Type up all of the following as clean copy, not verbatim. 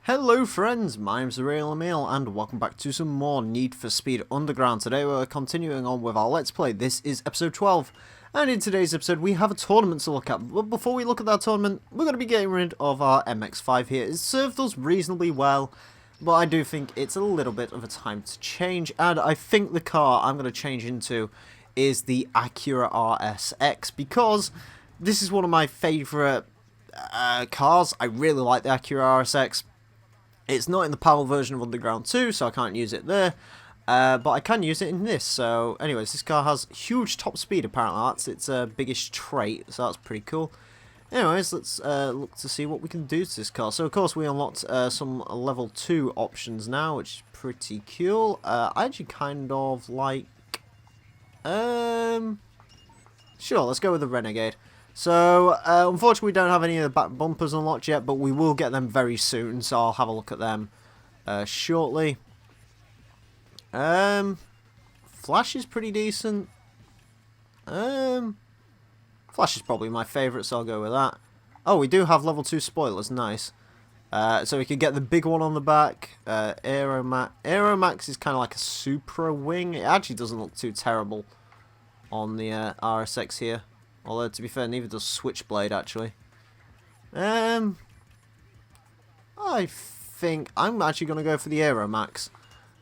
Hello friends, my name's the real Emile and welcome back to some more Need for Speed Underground. Today we're continuing on with our Let's Play. This is episode 12 and in today's episode we have a tournament to look at. But before we look at that tournament, we're going to be getting rid of our MX-5 here. It's served us reasonably well, but I do think it's a little bit of a time to change. And I think the car I'm going to change into is the Acura RSX because this is one of my favourite cars. I really like the Acura RSX. It's not in the PAL version of Underground 2, so I can't use it there. But I can use it in this. So, anyways, this car has huge top speed, apparently. That's its biggest trait, so that's pretty cool. Anyways, let's look to see what we can do to this car. So, of course, we unlocked some level 2 options now, which is pretty cool. I actually kind of like... Sure, let's go with the Renegade. So, unfortunately we don't have any of the back bumpers unlocked yet, but we will get them very soon, so I'll have a look at them shortly. Flash is pretty decent. Flash is probably my favourite, so I'll go with that. Oh, we do have level 2 spoilers, nice. So we can get the big one on the back. Aeromax is kind of like a Supra wing. It actually doesn't look too terrible on the RSX here. Although, to be fair, neither does Switchblade, actually. I think I'm actually going to go for the Aeromax.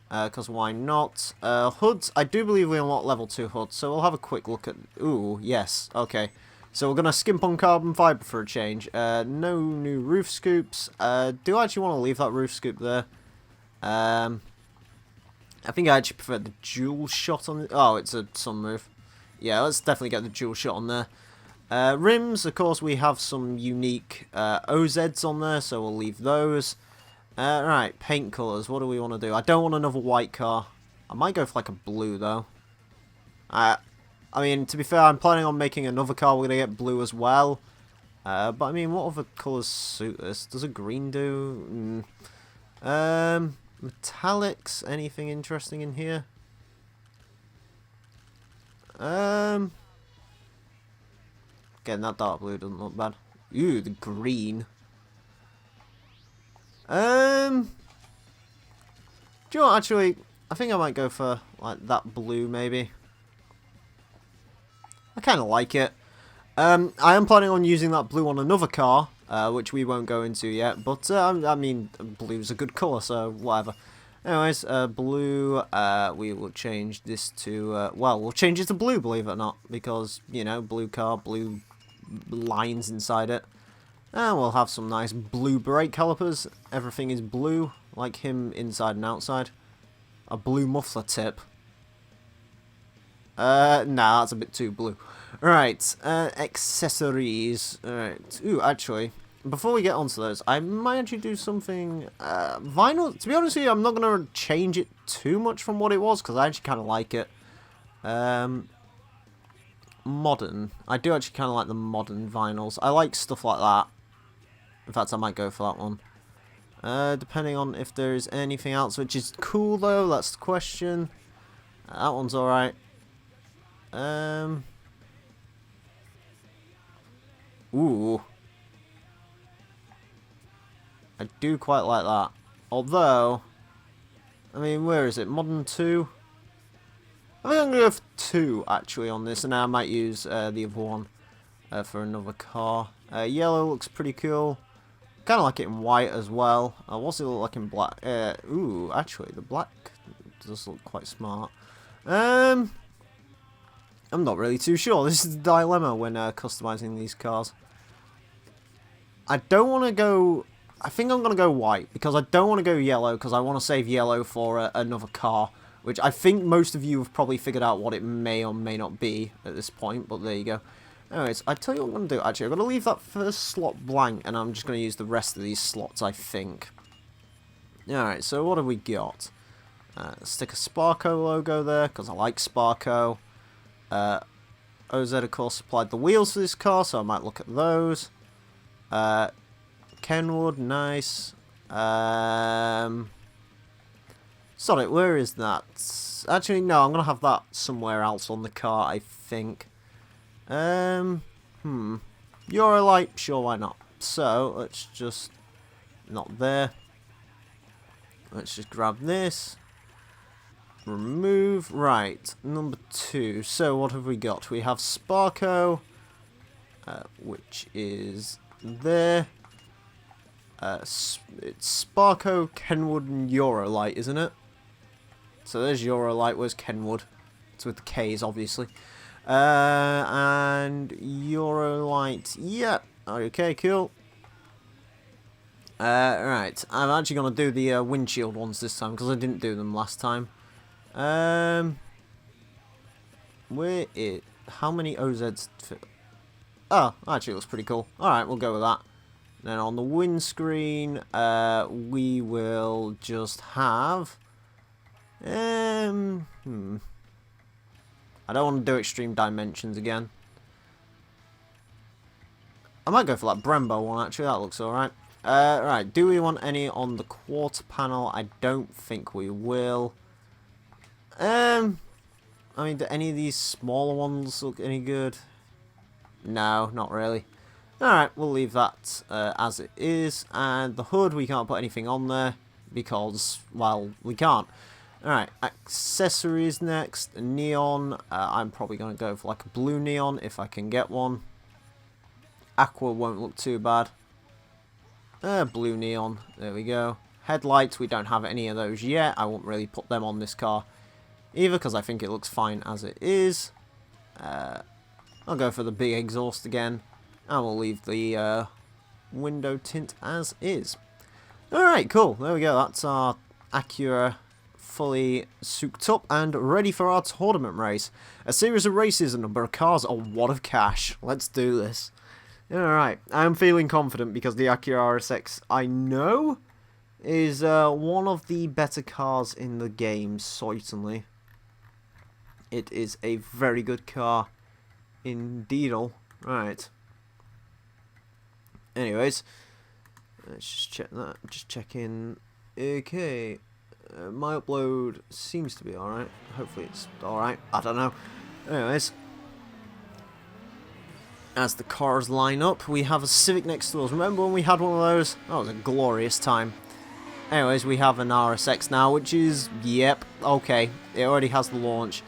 Because why not? Hoods, I do believe we unlock level 2 hoods, so we'll have a quick look at... Ooh, yes, okay. So we're going to skimp on carbon fibre for a change. No new roof scoops. Do I actually want to leave that roof scoop there? I think I actually prefer the dual shot on... Oh, it's a sunroof. Yeah, let's definitely get the dual shot on there. Rims, of course, we have some unique OZs on there, so we'll leave those. Right, paint colours, what do we want to do? I don't want another white car. I might go for like a blue, though. I mean, to be fair, I'm planning on making another car. We're going to get blue as well. But, I mean, what other colours suit this? Does a green do? Metallics, anything interesting in here? Again, that dark blue doesn't look bad. Ooh, the green. Do you know what, actually, I think I might go for, like, that blue, maybe. I kind of like it. I am planning on using that blue on another car, which we won't go into yet, but, I mean, blue's a good colour, so whatever. Anyways, blue, we will change this to, well, we'll change it to blue, believe it or not, because, you know, blue car, blue lines inside it. And we'll have some nice blue brake calipers. Everything is blue, like him inside and outside. A blue muffler tip. Nah, that's a bit too blue. Right, accessories. Alright, ooh, actually... Before we get onto those, I might actually do something... vinyl, to be honest with you, I'm not going to change it too much from what it was, because I actually kind of like it. Modern. I do actually kind of like the modern vinyls. I like stuff like that. In fact, I might go for that one. Depending on if there's anything else which is cool, though, that's the question. That one's alright. Ooh. I do quite like that. Although, I mean, where is it? Modern 2? I think I'm going to go for 2, actually, on this. And I might use the other one for another car. Yellow looks pretty cool. Kind of like it in white as well. What's it look like in black? Ooh, actually, the black does look quite smart. I'm not really too sure. This is the dilemma when customizing these cars. I don't want to go... I think I'm going to go white, because I don't want to go yellow, because I want to save yellow for another car, which I think most of you have probably figured out what it may or may not be at this point, but there you go. Anyways, I tell you what I'm going to do, actually. I'm going to leave that first slot blank, and I'm just going to use the rest of these slots, I think. Alright, so what have we got? Stick a Sparco logo there, because I like Sparco. OZ, of course, supplied the wheels for this car, so I might look at those. Kenwood, nice. Sorry, where is that? Actually, no, I'm going to have that somewhere else on the car, I think. You're a light, sure, why not? So, let's just... Not there. Let's just grab this. Remove. Right, number 2. So what have we got? We have Sparko, which is there. It's Sparko, Kenwood, and Eurolight, isn't it? So there's Eurolight. Where's Kenwood? It's with the K's, obviously. And Eurolight. Yeah. Okay, cool. Right. I'm actually going to do the windshield ones this time because I didn't do them last time. Where it? How many OZs fit? Oh, actually, it looks pretty cool. Alright, we'll go with that. Then on the windscreen, we will just have... I don't want to do extreme dimensions again. I might go for that Brembo one, actually. That looks alright. Right, do we want any on the quarter panel? I don't think we will. I mean, do any of these smaller ones look any good? No, not really. Alright, we'll leave that as it is. And the hood, we can't put anything on there because, well, we can't. Alright, accessories next. Neon. I'm probably going to go for like a blue neon if I can get one. Aqua won't look too bad. Blue neon. There we go. Headlights, we don't have any of those yet. I won't really put them on this car either because I think it looks fine as it is. I'll go for the big exhaust again. And we'll leave the window tint as is. Alright, cool. There we go. That's our Acura fully souped up and ready for our tournament race. A series of races, a number of cars, a wad of cash. Let's do this. Alright, I'm feeling confident because the Acura RSX, I know, is one of the better cars in the game, certainly. It is a very good car indeed. Right. Anyways, let's just check that. Just check in. Okay. My upload seems to be alright. Hopefully it's alright. I don't know. Anyways. As the cars line up, we have a Civic next to us. Remember when we had one of those? That was a glorious time. Anyways, we have an RSX now, which is, yep, okay. It already has the launch.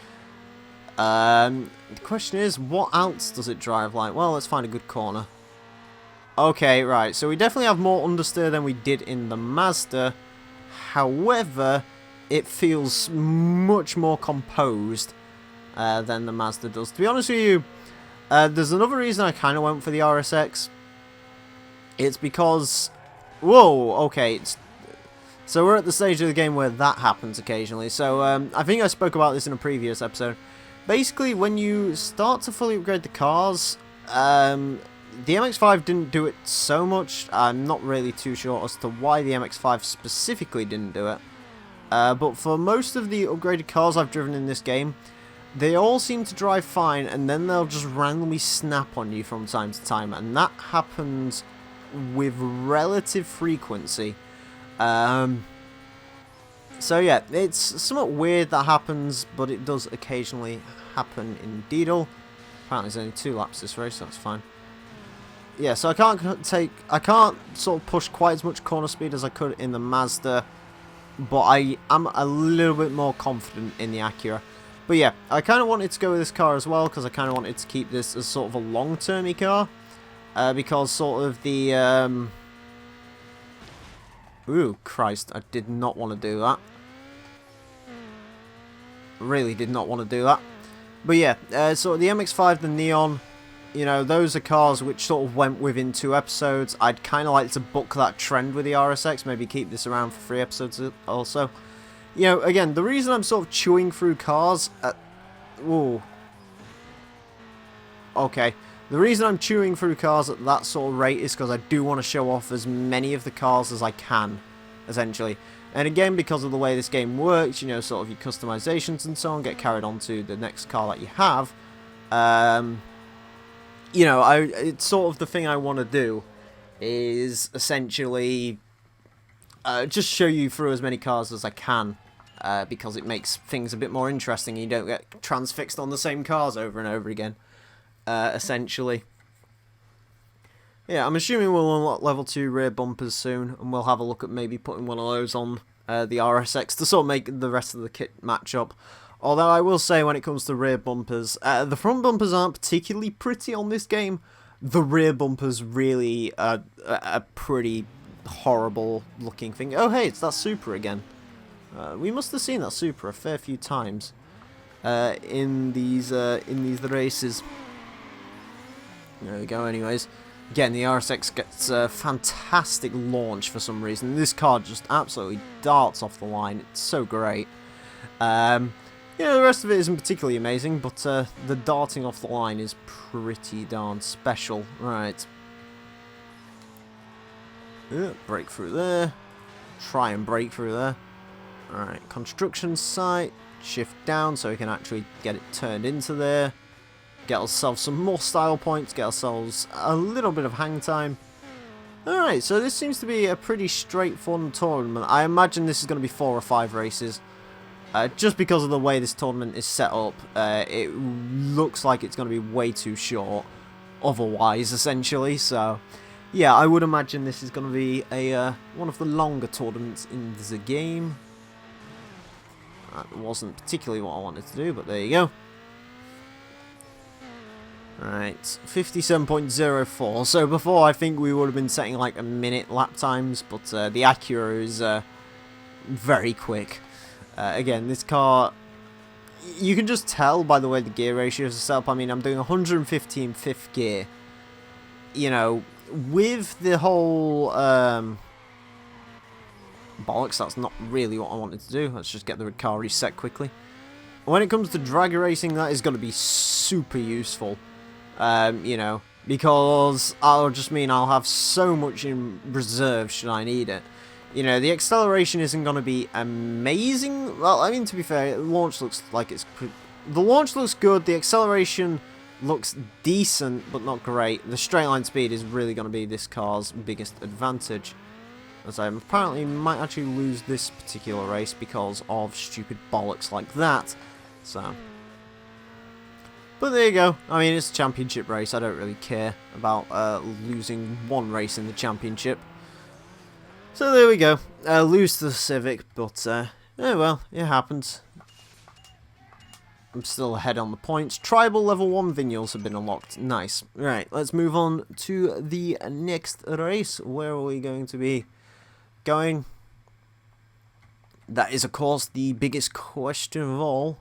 The question is, what else does it drive like? Well, let's find a good corner. Okay, right. So we definitely have more understeer than we did in the Mazda. However, it feels much more composed than the Mazda does. To be honest with you, there's another reason I kind of went for the RSX. It's because... Whoa, okay. So we're at the stage of the game where that happens occasionally. So I think I spoke about this in a previous episode. Basically, when you start to fully upgrade the cars, the MX-5 didn't do it so much. I'm not really too sure as to why the MX-5 specifically didn't do it. But for most of the upgraded cars I've driven in this game, they all seem to drive fine, and then they'll just randomly snap on you from time to time, and that happens with relative frequency. So yeah, it's somewhat weird that happens, but it does occasionally happen indeed. Apparently there's only 2 laps this race, so that's fine. Yeah, so I can't sort of push quite as much corner speed as I could in the Mazda, but I am a little bit more confident in the Acura. But yeah, I kind of wanted to go with this car as well, because I kind of wanted to keep this as sort of a long-termy car. Because sort of the... Ooh, Christ, I did not want to do that. Really did not want to do that. But yeah, so the MX-5, the Neon, you know, those are cars which sort of went within 2 episodes. I'd kind of like to book that trend with the RSX, maybe keep this around for 3 episodes also. You know, again, the reason I'm sort of chewing through cars... Ooh. Okay. The reason I'm chewing through cars at that sort of rate is because I do want to show off as many of the cars as I can, essentially. And again, because of the way this game works, you know, sort of your customizations and so on get carried on to the next car that you have. You know, it's sort of the thing I want to do is essentially just show you through as many cars as I can. Because it makes things a bit more interesting. You don't get transfixed on the same cars over and over again, essentially. Yeah, I'm assuming we'll unlock level 2 rear bumpers soon, and we'll have a look at maybe putting one of those on the RSX to sort of make the rest of the kit match up. Although I will say, when it comes to rear bumpers, the front bumpers aren't particularly pretty on this game. The rear bumpers really are a pretty horrible looking thing. Oh hey, it's that Supra again. We must have seen that Supra a fair few times in these races. There we go. Anyways, again, the RSX gets a fantastic launch for some reason. This car just absolutely darts off the line. It's so great. The rest of it isn't particularly amazing, but the darting off the line is pretty darn special. Right. Break through there. Try and break through there. Alright, construction site. Shift down so we can actually get it turned into there. Get ourselves some more style points. Get ourselves a little bit of hang time. Alright, so this seems to be a pretty straightforward tournament. I imagine this is going to be 4 or 5 races. Just because of the way this tournament is set up, it looks like it's going to be way too short otherwise, essentially. So, yeah, I would imagine this is going to be a one of the longer tournaments in the game. That wasn't particularly what I wanted to do, but there you go. Right, 57.04. So before, I think we would have been setting like a minute lap times, but the Acura is very quick. Again, this car, you can just tell by the way the gear ratios are set up. I mean, I'm doing 150 in 5th gear. You know, with the whole bollocks, that's not really what I wanted to do. Let's just get the car reset quickly. When it comes to drag racing, that is going to be super useful. You know, because I'll just mean I'll have so much in reserve should I need it. You know, the acceleration isn't going to be amazing. Well, I mean, to be fair, the launch looks like it's... The launch looks good. The acceleration looks decent, but not great. The straight line speed is really going to be this car's biggest advantage. As I apparently might actually lose this particular race because of stupid bollocks like that. So... But there you go. I mean, it's a championship race. I don't really care about losing one race in the championship. So there we go. Lose to the Civic, but yeah, well, it happens. I'm still ahead on the points. Tribal level 1 Vinyls have been unlocked. Nice. Right, let's move on to the next race. Where are we going to be going? That is, of course, the biggest question of all.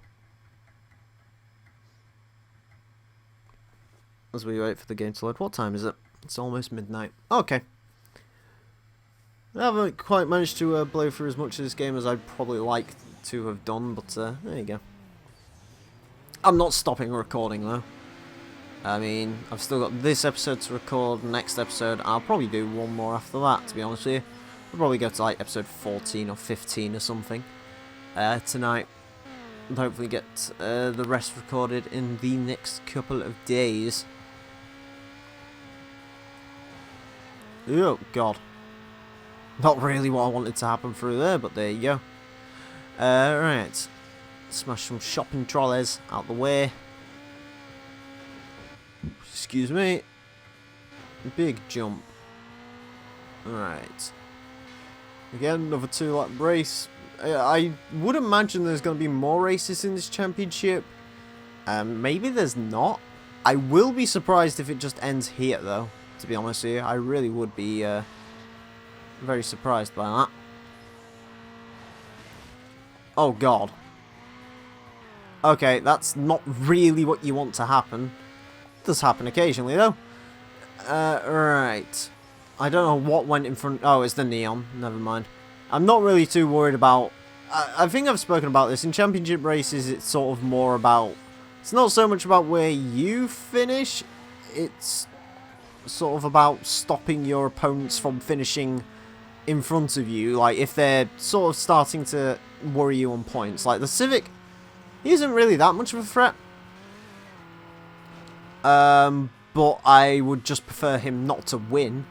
As we wait for the game to load. What time is it? It's almost midnight. Okay. I haven't quite managed to blow through as much of this game as I'd probably like to have done, but there you go. I'm not stopping recording though. I mean, I've still got this episode to record, next episode, I'll probably do one more after that, to be honest with you. I'll probably go to like episode 14 or 15 or something tonight. And hopefully get the rest recorded in the next couple of days. Oh, God. Not really what I wanted to happen through there, but there you go. Right. Smash some shopping trolleys out the way. Excuse me. Big jump. Right. Again, another 2-lap race. I would imagine there's going to be more races in this championship. Maybe there's not. I will be surprised if it just ends here, though. To be honest with you, I really would be very surprised by that. Oh, God. Okay, that's not really what you want to happen. It does happen occasionally, though. Right. I don't know what went in front... Oh, it's the neon. Never mind. I'm not really too worried about... I think I've spoken about this. In championship races, it's sort of more about... It's not so much about where you finish. It's sort of about stopping your opponents from finishing in front of you. Like, if they're sort of starting to worry you on points. Like, the Civic, he isn't really that much of a threat. But I would just prefer him not to win.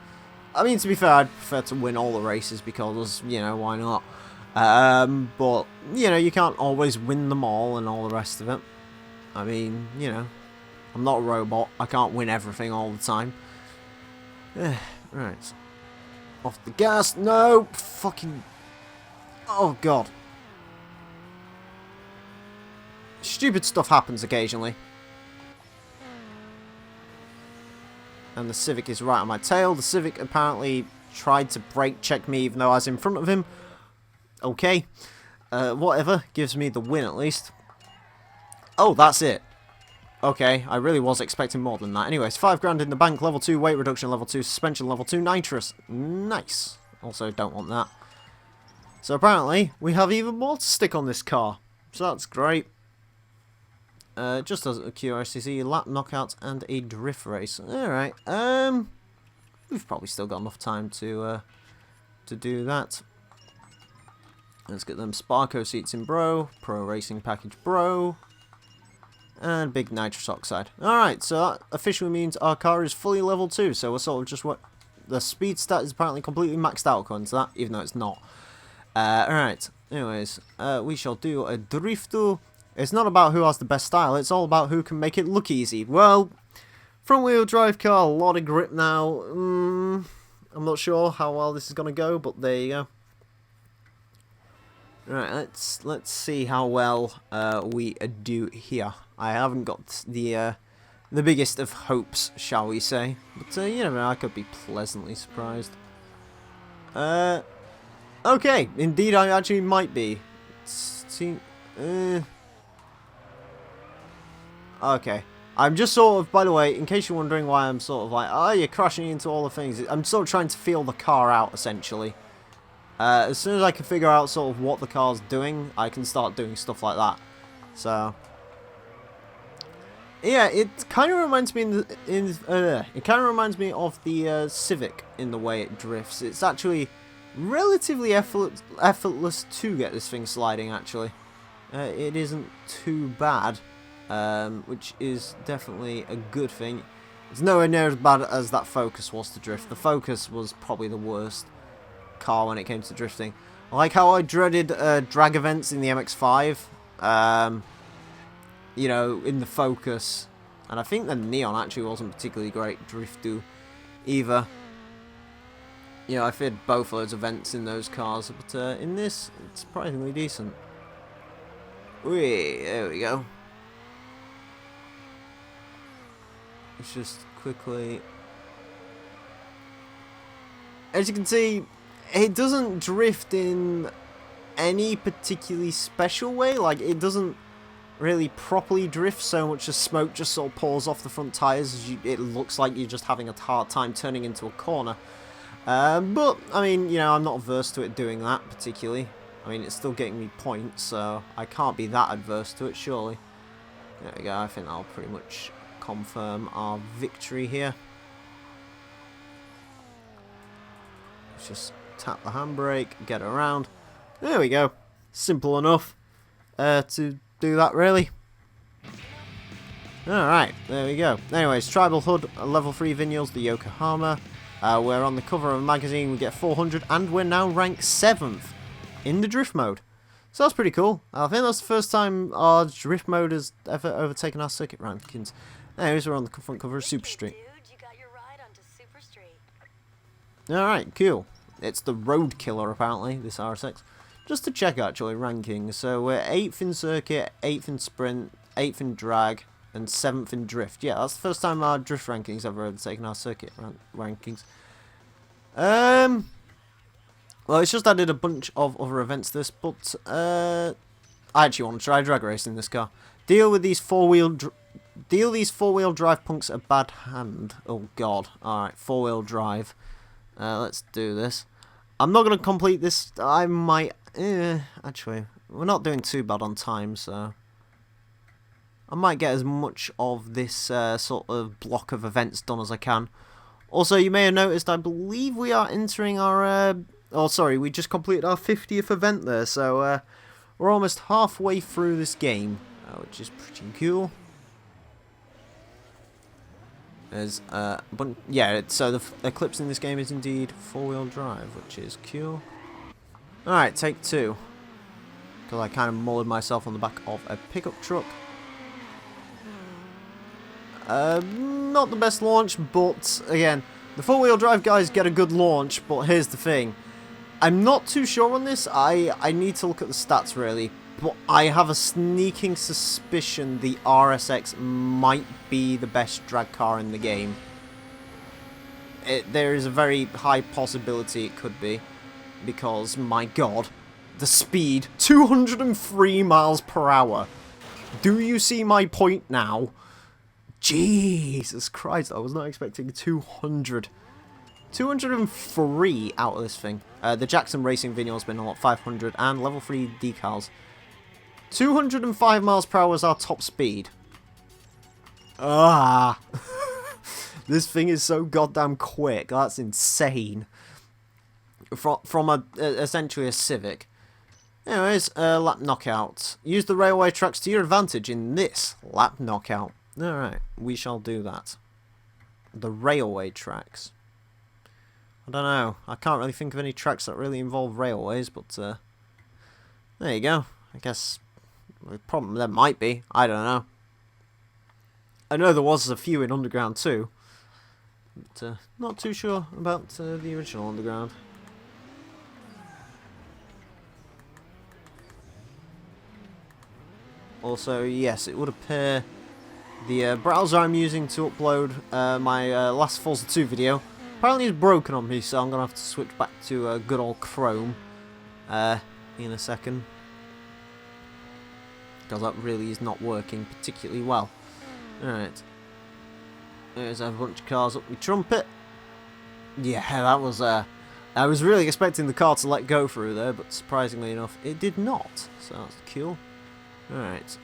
I mean, to be fair, I'd prefer to win all the races because, you know, why not? But, you know, you can't always win them all and all the rest of it. I mean, you know, I'm not a robot. I can't win everything all the time. Right. Off the gas. No! Fucking... Oh, God. Stupid stuff happens occasionally. And the Civic is right on my tail. The Civic apparently tried to brake check me even though I was in front of him. Okay. Whatever. Gives me the win at least. Oh, that's it. Okay, I really was expecting more than that. Anyways, 5 grand in the bank, level 2, weight reduction, level 2, suspension, level 2, nitrous. Nice. Also, don't want that. So apparently, we have even more to stick on this car. So that's great. Just as a QRCC, lap knockout, and a drift race. Alright, we've probably still got enough time to do that. Let's get them Sparko seats in bro, pro racing package bro. And big nitrous oxide. Alright, so that officially means our car is fully level 2. So we're sort of just what... The speed stat is apparently completely maxed out according to that, even though it's not. Alright, anyways, we shall do a drifto. It's not about who has the best style, it's all about who can make it look easy. Well, front wheel drive car, a lot of grip now. I'm not sure how well this is going to go, but there you go. Right, let's see how well we do here. I haven't got the biggest of hopes, shall we say? But you never know, I could be pleasantly surprised. Okay, indeed, I actually might be. Okay, I'm just sort of, by the way, in case you're wondering why I'm sort of like, oh, you're crashing into all the things. I'm sort of trying to feel the car out, essentially. As soon as I can figure out sort of what the car's doing, I can start doing stuff like that. So, yeah, it kind of reminds me it kind of reminds me of the Civic in the way it drifts. It's actually relatively effortless to get this thing sliding. Actually, it isn't too bad, which is definitely a good thing. It's nowhere near as bad as that Focus was to drift. The Focus was probably the worst car when it came to drifting. I like how I dreaded drag events in the MX-5, you know, in the Focus, and I think the Neon actually wasn't particularly great drifto either. You know, I feared both those events in those cars, but in this, it's surprisingly decent. Whee, there we go. Let's just quickly... As you can see, it doesn't drift in any particularly special way. Like, it doesn't really properly drift so much as smoke just sort of pours off the front tyres. It looks like you're just having a hard time turning into a corner. But, I mean, you know, I'm not averse to it doing that particularly. I mean, it's still getting me points, so I can't be that adverse to it, surely. There we go, I think that'll pretty much confirm our victory here. Let's just tap the handbrake, get around. There we go. Simple enough to do that, really. Alright, there we go. Anyways, Tribal HUD, level 3 Vinyls, the Yokohama. We're on the cover of a magazine, we get 400, and we're now ranked 7th in the drift mode. So that's pretty cool. I think that's the first time our drift mode has ever overtaken our circuit rankings. Anyways, we're on the front cover of Super Street. Alright, cool. It's the road killer, apparently, this RSX. Just to check, actually, rankings. So we're 8th in circuit, 8th in sprint, 8th in drag, and 7th in drift. Yeah, that's the first time our drift rankings ever overtaken our circuit rankings. Well, it's just added a bunch of other events to this, but I actually want to try drag racing in this car. Deal these four-wheel drive punks a bad hand. Oh god. Alright, 4-wheel drive. Let's do this. I'm not going to complete this. I might... actually, we're not doing too bad on time, so... I might get as much of this sort of block of events done as I can. Also, you may have noticed, I believe we are entering our... oh, sorry, we just completed our 50th event there, so we're almost halfway through this game, which is pretty cool. There's yeah, so the Eclipse in this game is indeed 4-wheel drive, which is cool. Alright, take 2. Because I kind of mullered myself on the back of a pickup truck. Not the best launch, but again, The four-wheel drive guys get a good launch, but here's the thing. I'm not too sure on this. I need to look at the stats, really. But I have a sneaking suspicion the RSX might be the best drag car in the game. There is a very high possibility it could be. Because, my god, the speed, 203 miles per hour. Do you see my point now? Jesus Christ, I was not expecting 200. 203 out of this thing. The Jackson Racing video has been a lot, 500, and level 3 decals. 205 miles per hour is our top speed. Ah! This thing is so goddamn quick, that's insane. From essentially a Civic. Anyways, lap knockout. Use the railway tracks to your advantage in this lap knockout. Alright, we shall do that. The railway tracks. I don't know. I can't really think of any tracks that really involve railways, but there you go. I guess probably there might be. I don't know. I know there was a few in Underground too, but not too sure about the original Underground. Also, yes, it would appear the browser I'm using to upload my last Forza 2 video apparently is broken on me, so I'm going to have to switch back to good old Chrome in a second. Because that really is not working particularly well. Alright. There's a bunch of cars up my trumpet. Yeah, that was... I was really expecting the car to let go through there, but surprisingly enough, it did not. So that's cool. Alright.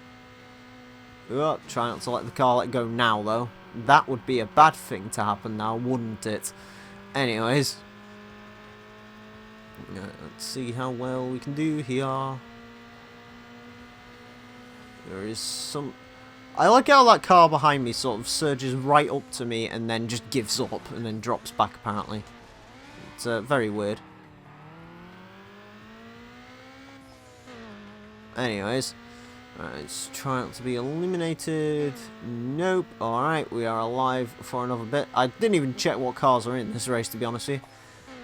Oh, try not to let the car let go now, though. That would be a bad thing to happen now, wouldn't it? Anyways. Let's see how well we can do here. There is some... I like how that car behind me sort of surges right up to me and then just gives up and then drops back, apparently. It's very weird. Anyways. Let's try not to be eliminated. Nope. Alright, we are alive for another bit. I didn't even check what cars are in this race, to be honest with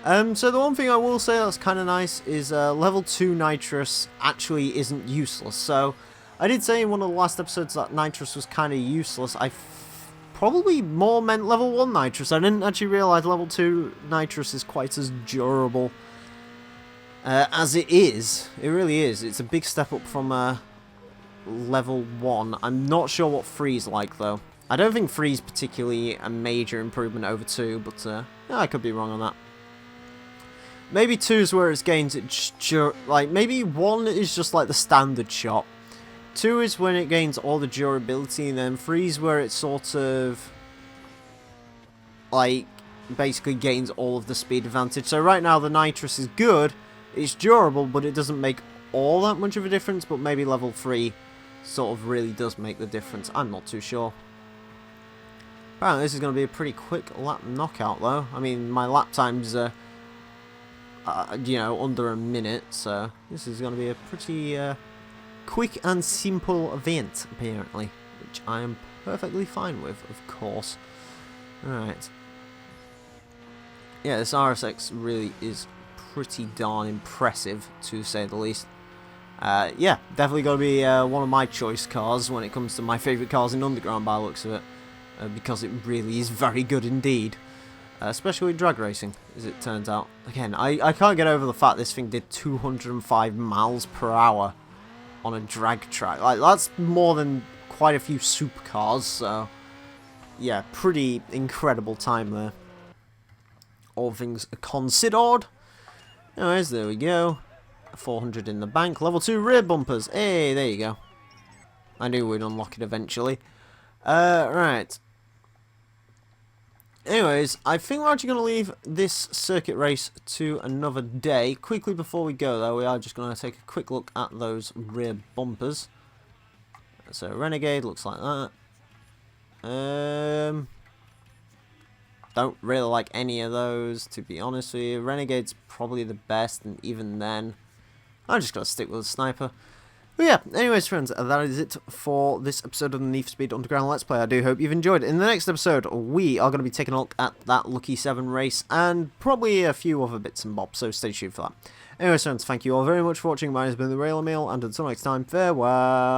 you. So the one thing I will say that's kind of nice is level 2 nitrous actually isn't useless. So I did say in one of the last episodes that nitrous was kind of useless. I probably more meant level 1 nitrous. I didn't actually realise level 2 nitrous is quite as durable as it is. It really is. It's a big step up from... level 1. I'm not sure what 3's like, though. I don't think 3's particularly a major improvement over 2, but yeah, I could be wrong on that. Maybe 2's where it gains it, like, maybe 1 is just like the standard shot. 2 is when it gains all the durability, and then 3's where it sort of, like, basically gains all of the speed advantage. So right now the nitrous is good, it's durable, but it doesn't make all that much of a difference, but maybe level 3 sort of really does make the difference. I'm not too sure. Apparently this is going to be a pretty quick lap knockout, though. I mean, my lap time's, you know, under a minute, so this is going to be a pretty quick and simple event, apparently, which I am perfectly fine with, of course. Alright. Yeah, this RSX really is pretty darn impressive, to say the least. Yeah, definitely going to be one of my choice cars when it comes to my favourite cars in Underground by the looks of it. Because it really is very good indeed. Especially with drag racing, as it turns out. Again, I can't get over the fact this thing did 205 miles per hour on a drag track. Like, that's more than quite a few supercars, so... yeah, pretty incredible time there. All things considered. Anyways, there we go. 400 in the bank. Level 2 rear bumpers. Hey, there you go. I knew we'd unlock it eventually. Right. Anyways, I think we're actually going to leave this circuit race to another day. Quickly before we go, though, we are just going to take a quick look at those rear bumpers. So, Renegade looks like that. Don't really like any of those, to be honest with you. Renegade's probably the best, and even then, I'm just going to stick with the Sniper. But yeah, anyways friends, that is it for this episode of the Need for Speed Underground Let's Play. I do hope you've enjoyed. In the next episode, we are going to be taking a look at that Lucky 7 race, and probably a few other bits and bobs, so stay tuned for that. Anyways friends, thank you all very much for watching. My name has been the Real Emile, and until next time, farewell.